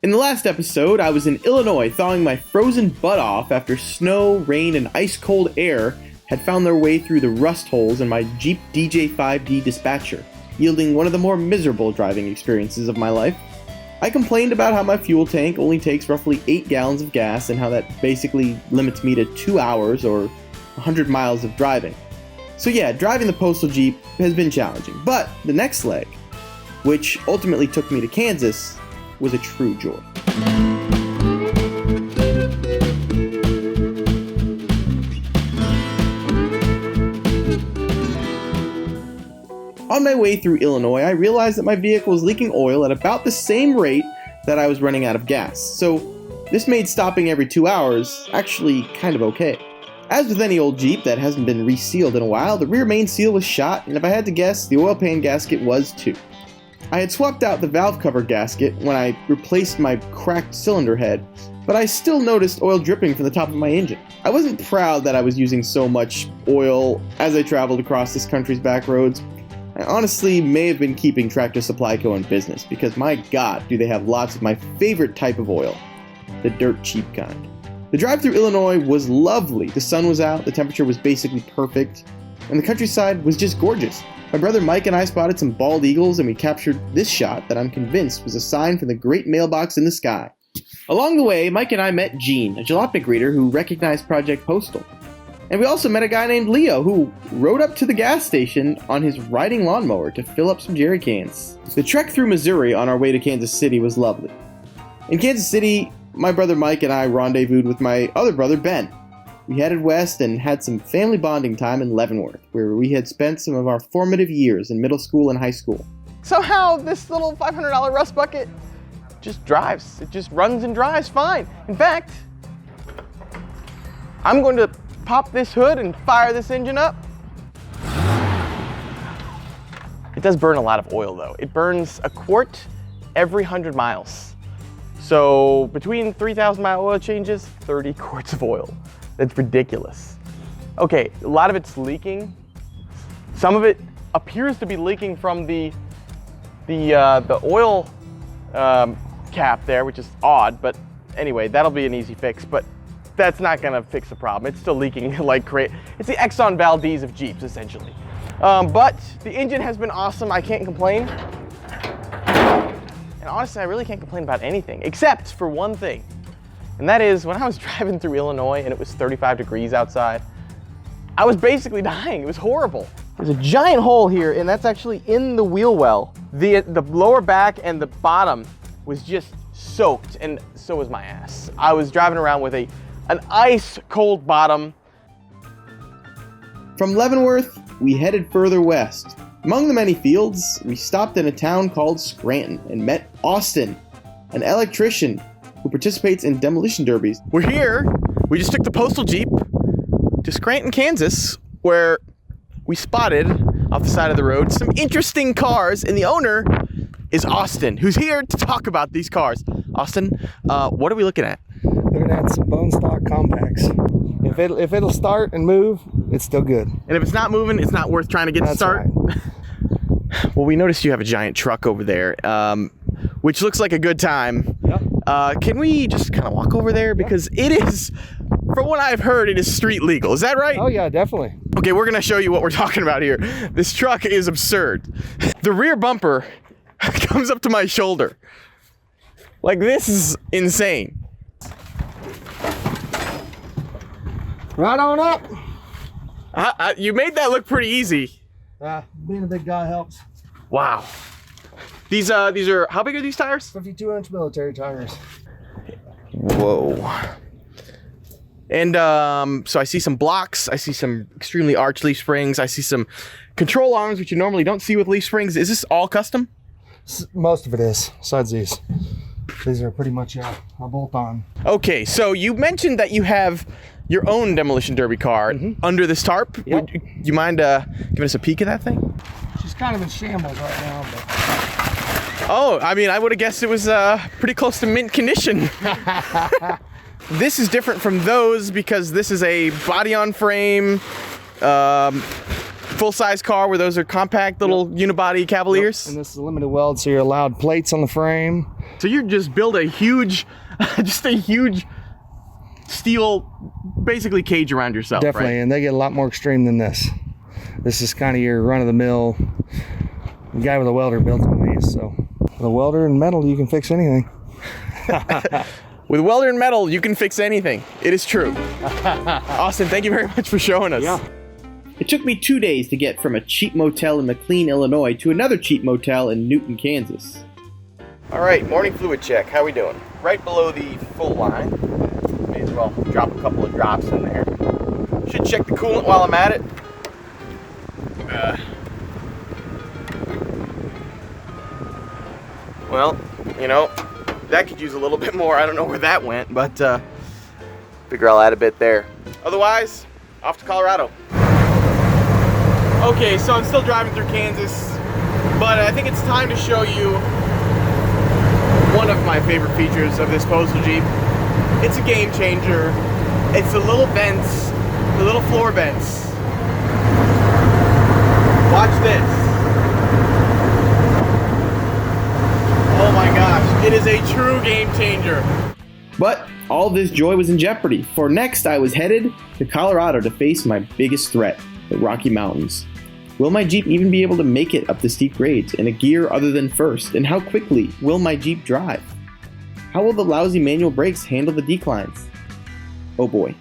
In the last episode, I was in Illinois thawing my frozen butt off after snow, rain, and ice-cold air had found their way through the rust holes in my Jeep DJ5D dispatcher, yielding one of the more miserable driving experiences of my life. I complained about how my fuel tank only takes roughly 8 gallons of gas and how that basically limits me to 2 hours or 100 miles of driving. So yeah, driving the Postal Jeep has been challenging, but the next leg, which ultimately took me to Kansas, was a true joy. On my way through Illinois, I realized that my vehicle was leaking oil at about the same rate that I was running out of gas, so this made stopping every 2 hours actually kind of okay. As with any old Jeep that hasn't been resealed in a while, the rear main seal was shot, and if I had to guess, the oil pan gasket was too. I had swapped out the valve cover gasket when I replaced my cracked cylinder head, but I still noticed oil dripping from the top of my engine. I wasn't proud that I was using so much oil as I traveled across this country's back roads. I honestly may have been keeping Tractor Supply Co. in business, because my god, do they have lots of my favorite type of oil, the dirt cheap kind. The drive through Illinois was lovely. The sun was out, the temperature was basically perfect, and the countryside was just gorgeous. My brother Mike and I spotted some bald eagles, and we captured this shot that I'm convinced was a sign from the great mailbox in the sky. Along the way, Mike and I met Gene, a Jalopnik reader who recognized Project Postal. And we also met a guy named Leo who rode up to the gas station on his riding lawnmower to fill up some jerry cans. The trek through Missouri on our way to Kansas City was lovely. In Kansas City, my brother Mike and I rendezvoused with my other brother Ben. We headed west and had some family bonding time in Leavenworth, where we had spent some of our formative years in middle school and high school. Somehow this little $500 rust bucket just drives. It just runs and drives fine. In fact, I'm going to pop this hood and fire this engine up. It does burn a lot of oil though. It burns a quart every 100 miles. So between 3,000 mile oil changes, 30 quarts of oil. That's ridiculous. Okay, a lot of it's leaking. Some of it appears to be leaking from the oil cap there, which is odd, but anyway, that'll be an easy fix, but that's not gonna fix the problem. It's still leaking like crazy. It's the Exxon Valdez of Jeeps, essentially. But the engine has been awesome, I can't complain. And honestly, I really can't complain about anything, except for one thing. And that is, when I was driving through Illinois and it was 35 degrees outside, I was basically dying. It was horrible. There's a giant hole here, and that's actually in the wheel well. The lower back and the bottom was just soaked, and so was my ass. I was driving around with an ice cold bottom. From Leavenworth, we headed further west. Among the many fields, we stopped in a town called Scranton and met Austin, an electrician who participates in demolition derbies. We're here. We just took the Postal Jeep to Scranton, Kansas, where we spotted off the side of the road some interesting cars, and the owner is Austin, who's here to talk about these cars. Austin, what are we looking at? Looking at some bone stock compacts. If it'll start and move, it's still good. And if it's not moving, it's not worth trying to get to start. Right. Well, we noticed you have a giant truck over there, which looks like a good time. Yep. Can we just kind of walk over there? Because it is, from what I've heard, it is street legal. Is that right? Oh yeah, definitely. Okay, we're gonna show you what we're talking about here. This truck is absurd. The rear bumper comes up to my shoulder. Like, this is insane. Right on up. You made that look pretty easy. Being a big guy helps. Wow. These are, how big are these tires? 52-inch military tires. Whoa. And so I see some blocks, I see some extremely arched leaf springs, I see some control arms, which you normally don't see with leaf springs. Is this all custom? Most of it is, besides these. These are pretty much a bolt-on. Okay, so you mentioned that you have your own demolition derby car under this tarp. Yep. Would you mind giving us a peek at that thing? She's kind of in shambles right now, but... Oh, I mean, I would have guessed it was pretty close to mint condition. This is different from those because this is a body-on-frame, full-size car where those are compact little unibody Cavaliers. Yep. And this is a limited weld, so you're allowed plates on the frame. So you just build a huge, just a huge steel, basically cage around yourself. Definitely, right? and they get a lot more extreme than this. This is kind of your run-of-the-mill. The guy with a welder built one of these, so with a welder and metal, you can fix anything. With welder and metal, you can fix anything. It is true. Austin, thank you very much for showing us. Yeah. It took me 2 days to get from a cheap motel in McLean, Illinois to another cheap motel in Newton, Kansas. All right, morning fluid check. How we doing? Right below the full line. May as well drop a couple of drops in there. Should check the coolant while I'm at it. Well, you know, that could use a little bit more. I don't know where that went, but figure I'll add a bit there. Otherwise, off to Colorado. Okay, so I'm still driving through Kansas, but I think it's time to show you one of my favorite features of this Postal Jeep. It's a game changer. It's the little vents, the little floor vents. Watch this. Oh my gosh, it is a true game changer. But all this joy was in jeopardy, for next I was headed to Colorado to face my biggest threat, the Rocky Mountains. Will my Jeep even be able to make it up the steep grades in a gear other than first? And how quickly will my Jeep drive? How will the lousy manual brakes handle the declines? Oh boy.